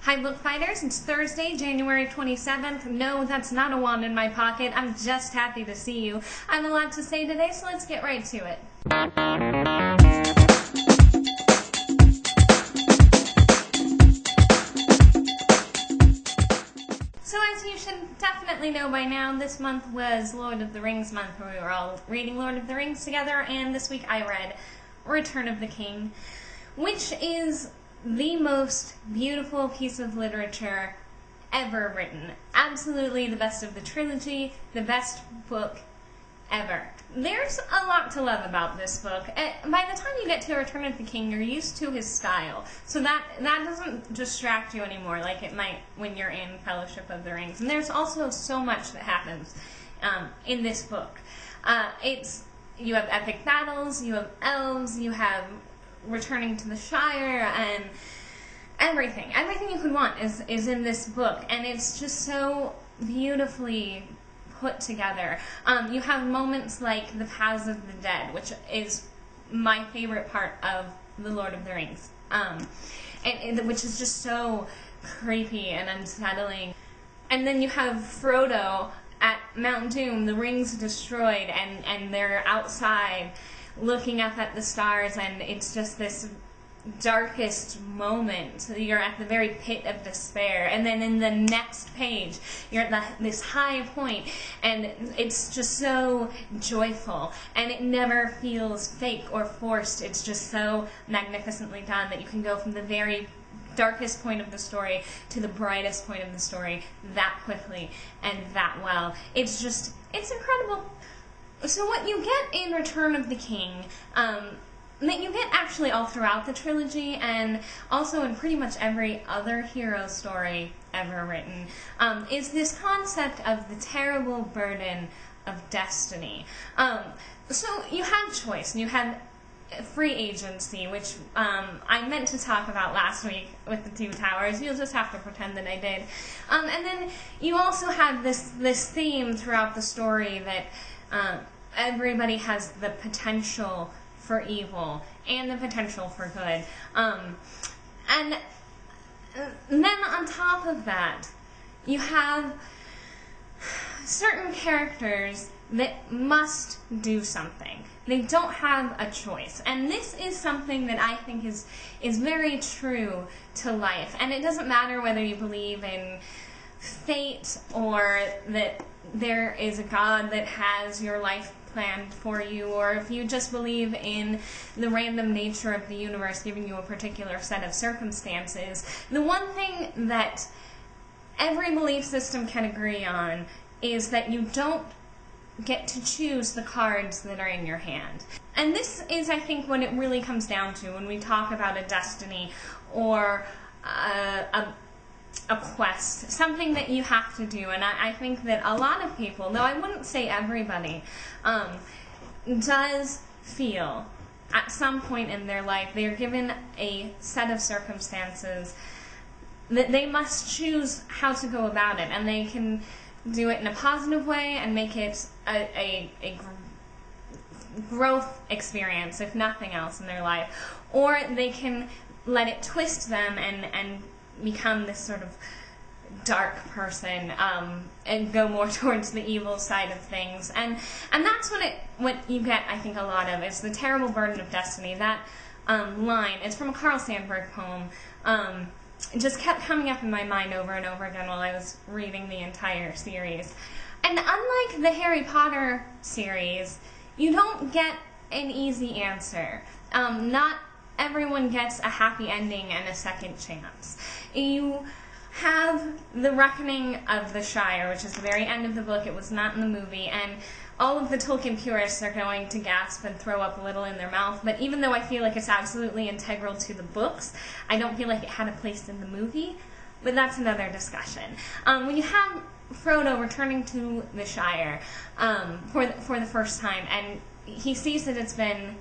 Hi Book Fighters, it's Thursday, January 27th. No, that's not a wand in my pocket. I'm just happy to see you. I have a lot to say today, so let's get right to it. So as you should definitely know by now, this month was Lord of the Rings month, where we were all reading Lord of the Rings together, and this week I read Return of the King, which is the most beautiful piece of literature ever written. Absolutely the best of the trilogy, the best book ever. There's a lot to love about this book. By the time you get to Return of the King, you're used to his style, so that doesn't distract you anymore like it might when you're in Fellowship of the Rings. And there's also so much that happens in this book. You have epic battles, you have elves, you have returning to the Shire, and everything you could want is in this book, and it's just so beautifully put together. You have moments like the Paths of the Dead, which is my favorite part of the Lord of the Rings, which is just so creepy and unsettling. And then you have Frodo at Mount Doom, the rings destroyed, and they're outside looking up at the stars, and it's just this darkest moment. You're at the very pit of despair, and then in the next page you're at this high point, and it's just so joyful, and it never feels fake or forced. It's just so magnificently done that you can go from the very darkest point of the story to the brightest point of the story that quickly and that well. It's incredible. So what you get in Return of the King, that you get actually all throughout the trilogy, and also in pretty much every other hero story ever written, is this concept of the terrible burden of destiny. So you have choice, and you have free agency, which I meant to talk about last week with the Two Towers. You'll just have to pretend that I did. And then you also have this theme throughout the story that everybody has the potential for evil and the potential for good. And then on top of that, you have certain characters that must do something. They don't have a choice. And this is something that I think is very true to life. And it doesn't matter whether you believe in fate or that there is a God that has your life planned for you, or if you just believe in the random nature of the universe giving you a particular set of circumstances. The one thing that every belief system can agree on is that you don't get to choose the cards that are in your hand. And this is, I think, what it really comes down to when we talk about a destiny or a quest, something that you have to do. And I think that a lot of people, though I wouldn't say everybody, does feel at some point in their life they are given a set of circumstances that they must choose how to go about it, and they can do it in a positive way and make it a growth experience, if nothing else, in their life, or they can let it twist them and become this sort of dark person, and go more towards the evil side of things. And that's what you get, I think, a lot of, is the terrible burden of destiny. That line, it's from a Carl Sandburg poem. It just kept coming up in my mind over and over again while I was reading the entire series. And unlike the Harry Potter series, you don't get an easy answer. Not everyone gets a happy ending and a second chance. You have the reckoning of the Shire, which is the very end of the book. It was not in the movie, and all of the Tolkien purists are going to gasp and throw up a little in their mouth, but even though I feel like it's absolutely integral to the books, I don't feel like it had a place in the movie, but that's another discussion. When you have Frodo returning to the Shire for the first time, and he sees that it's been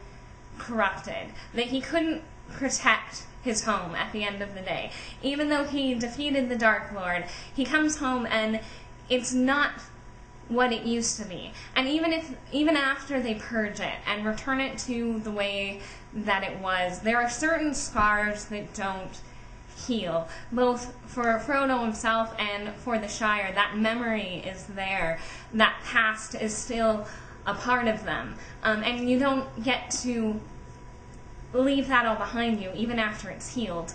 corrupted, that he couldn't protect his home at the end of the day. Even though he defeated the Dark Lord, he comes home and it's not what it used to be. And even after they purge it and return it to the way that it was, there are certain scars that don't heal, both for Frodo himself and for the Shire. That memory is there. That past is still a part of them. And you don't get to leave that all behind you, even after it's healed.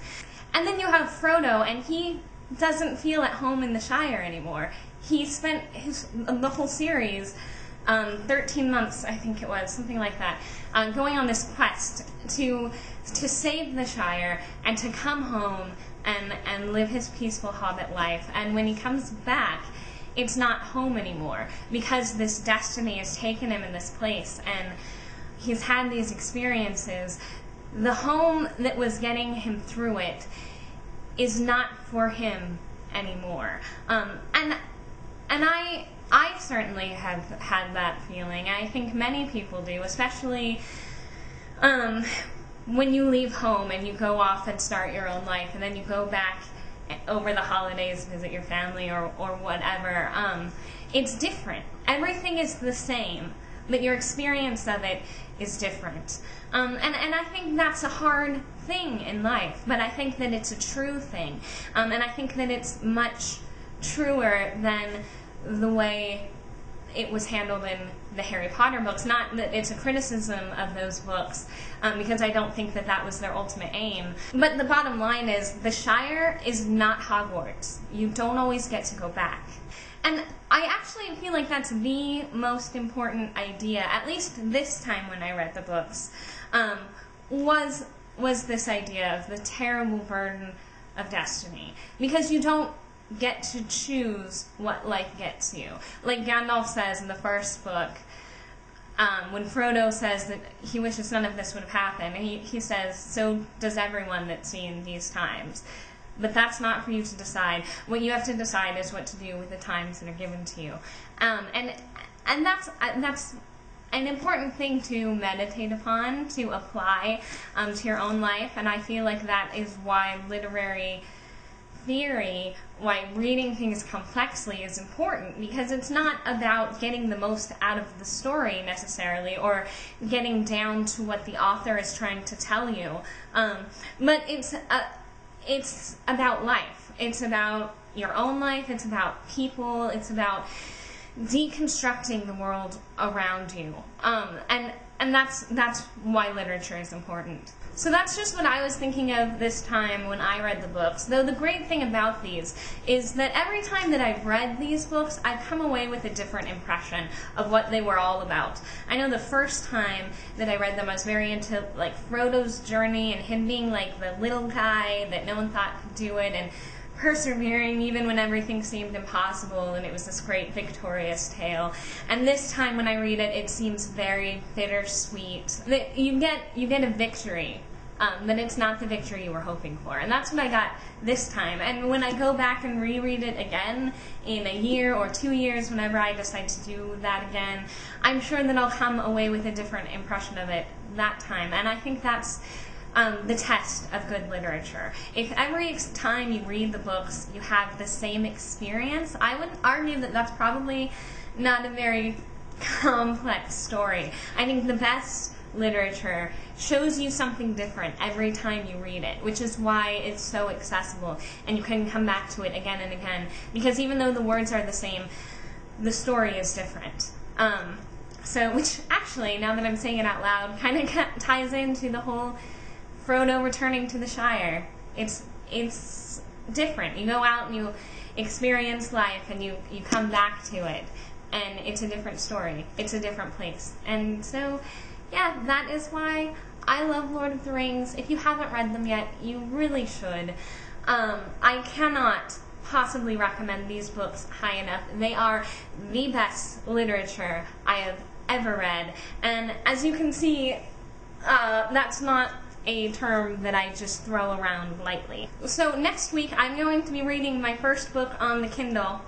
And then you have Frodo, and he doesn't feel at home in the Shire anymore. He spent the whole series, 13 months, I think it was, something like that, going on this quest to save the Shire and to come home and live his peaceful hobbit life. And when he comes back, it's not home anymore, because this destiny has taken him in this place, and he's had these experiences. The home that was getting him through it is not for him anymore. And I certainly have had that feeling. I think many people do, especially when you leave home and you go off and start your own life, and then you go back over the holidays, visit your family or whatever. It's different. Everything is the same, but your experience of it is different. And I think that's a hard thing in life, but I think that it's a true thing. And I think that it's much truer than the way it was handled in the Harry Potter books. Not that it's a criticism of those books, because I don't think that that was their ultimate aim. But the bottom line is, the Shire is not Hogwarts. You don't always get to go back. And I actually feel like that's the most important idea, at least this time when I read the books, was this idea of the terrible burden of destiny. Because you don't get to choose what life gets you. Like Gandalf says in the first book, when Frodo says that he wishes none of this would have happened, he says, so does everyone that's seen these times. But that's not for you to decide. What you have to decide is what to do with the times that are given to you. And that's an important thing to meditate upon, to apply to your own life. And I feel like that is why literary theory, why reading things complexly is important, because it's not about getting the most out of the story necessarily, or getting down to what the author is trying to tell you, but it's about life. It's about your own life, it's about people, it's about deconstructing the world around you, and that's why literature is important. So that's just what I was thinking of this time when I read the books. Though the great thing about these is that every time that I've read these books, I've come away with a different impression of what they were all about. I know the first time that I read them, I was very into like Frodo's journey and him being like the little guy that no one thought could do it, and persevering even when everything seemed impossible, and it was this great victorious tale. And this time when I read it, it seems very bittersweet. That you get a victory, but it's not the victory you were hoping for. And that's what I got this time. And when I go back and reread it again in a year or 2 years, whenever I decide to do that again, I'm sure that I'll come away with a different impression of it that time. And I think that's the test of good literature. If every time you read the books you have the same experience, I would argue that that's probably not a very complex story. I think the best literature shows you something different every time you read it, which is why it's so accessible, and you can come back to it again and again, because even though the words are the same, the story is different. Which actually, now that I'm saying it out loud, kind of ties into the whole Frodo returning to the Shire. It's different. You go out and you experience life, and you come back to it, and it's a different story. It's a different place. And so, yeah, that is why I love Lord of the Rings. If you haven't read them yet, you really should. I cannot possibly recommend these books high enough. They are the best literature I have ever read. And as you can see, that's not a term that I just throw around lightly. So next week I'm going to be reading my first book on the Kindle.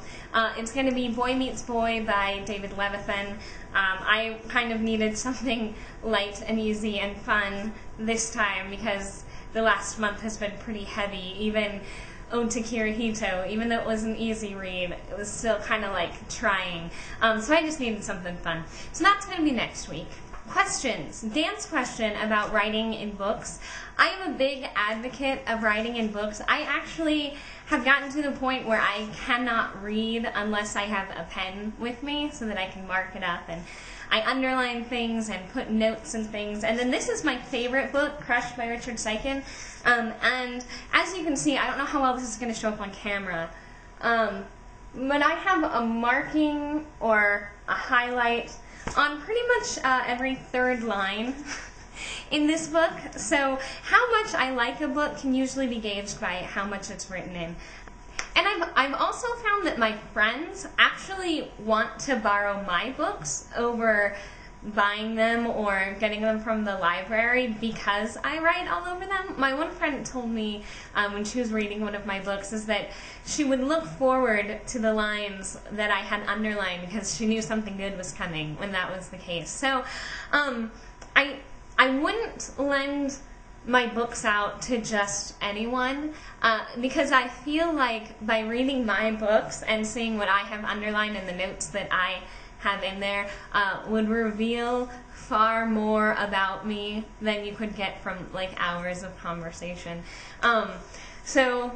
It's going to be Boy Meets Boy by David Levithan. I kind of needed something light and easy and fun this time, because the last month has been pretty heavy. Even Ode to Kirihito, even though it was an easy read, it was still kind of like trying. So I just needed something fun. So that's going to be next week. questions. Dan's question about writing in books. I am a big advocate of writing in books. I actually have gotten to the point where I cannot read unless I have a pen with me so that I can mark it up, and I underline things and put notes and things. And then this is my favorite book, Crushed by Richard Seikin. And as you can see, I don't know how well this is going to show up on camera, but I have a marking or a highlight on pretty much every third line in this book. So how much I like a book can usually be gauged by how much it's written in. And I've also found that my friends actually want to borrow my books over buying them or getting them from the library because I write all over them. My one friend told me when she was reading one of my books is that she would look forward to the lines that I had underlined because she knew something good was coming when that was the case. So I wouldn't lend my books out to just anyone because I feel like by reading my books and seeing what I have underlined in the notes that I have in there would reveal far more about me than you could get from like hours of conversation. So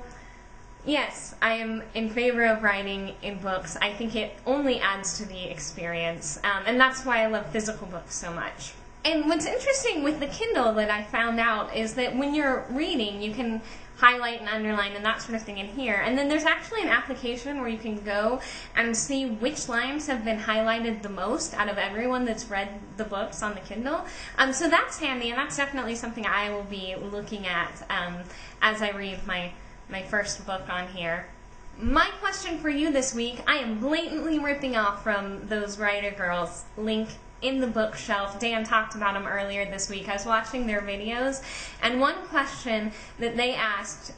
yes, I am in favor of writing in books. I think it only adds to the experience, and that's why I love physical books so much. And what's interesting with the Kindle that I found out is that when you're reading, you can highlight and underline and that sort of thing in here. And then there's actually an application where you can go and see which lines have been highlighted the most out of everyone that's read the books on the Kindle. So that's handy, and that's definitely something I will be looking at as I read my first book on here. My question for you this week, I am blatantly ripping off from those Writer Girls link in the bookshelf. Dan talked about them earlier this week. I was watching their videos, and one question that they asked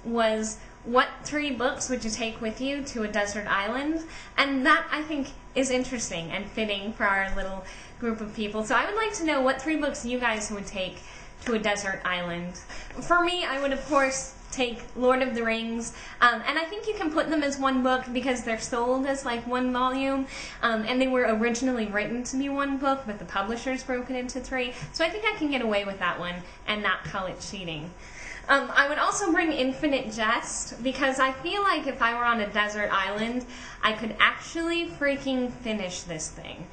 was, what 3 books would you take with you to a desert island? And that, I think, is interesting and fitting for our little group of people. So I would like to know what 3 books you guys would take to a desert island. For me, I would, of course, take Lord of the Rings, and I think you can put them as one book because they're sold as like one volume, and they were originally written to be one book, but the publishers broke it into 3, so I think I can get away with that one and not call it cheating. I would also bring Infinite Jest because I feel like if I were on a desert island, I could actually freaking finish this thing.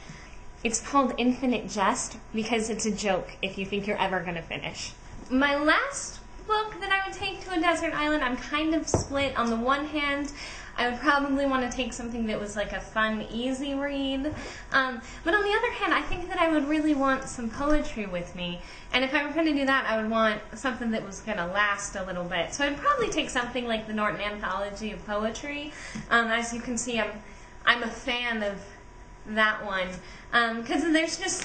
It's called Infinite Jest because it's a joke if you think you're ever going to finish. My last book that I would take to a desert island, I'm kind of split. On the one hand, I would probably want to take something that was like a fun, easy read. But on the other hand, I think that I would really want some poetry with me. And if I were going to do that, I would want something that was going to last a little bit. So I'd probably take something like the Norton Anthology of Poetry. As you can see, I'm a fan of that one because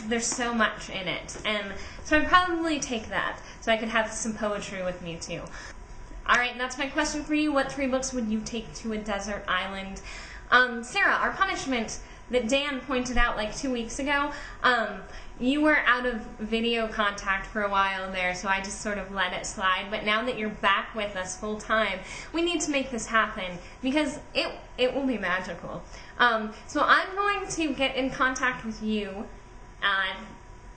there's so much in it, and so I'd probably take that so I could have some poetry with me too. Alright, that's my question for you. What 3 books would you take to a desert island? Sarah, our punishment that Dan pointed out like 2 weeks ago, you were out of video contact for a while there, so I just sort of let it slide. But now that you're back with us full time, we need to make this happen because it will be magical. So I'm going to get in contact with you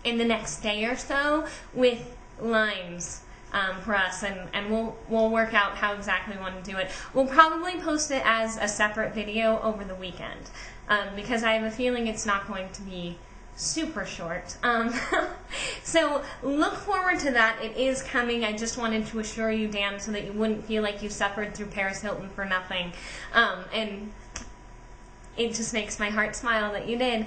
in the next day or so with lines for us, and we'll work out how exactly we want to do it. We'll probably post it as a separate video over the weekend because I have a feeling it's not going to be super short. So look forward to that. It is coming. I just wanted to assure you, Dan, so that you wouldn't feel like you suffered through Paris Hilton for nothing. And it just makes my heart smile that you did.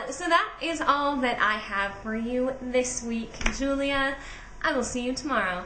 So that is all that I have for you this week. Julia, I will see you tomorrow.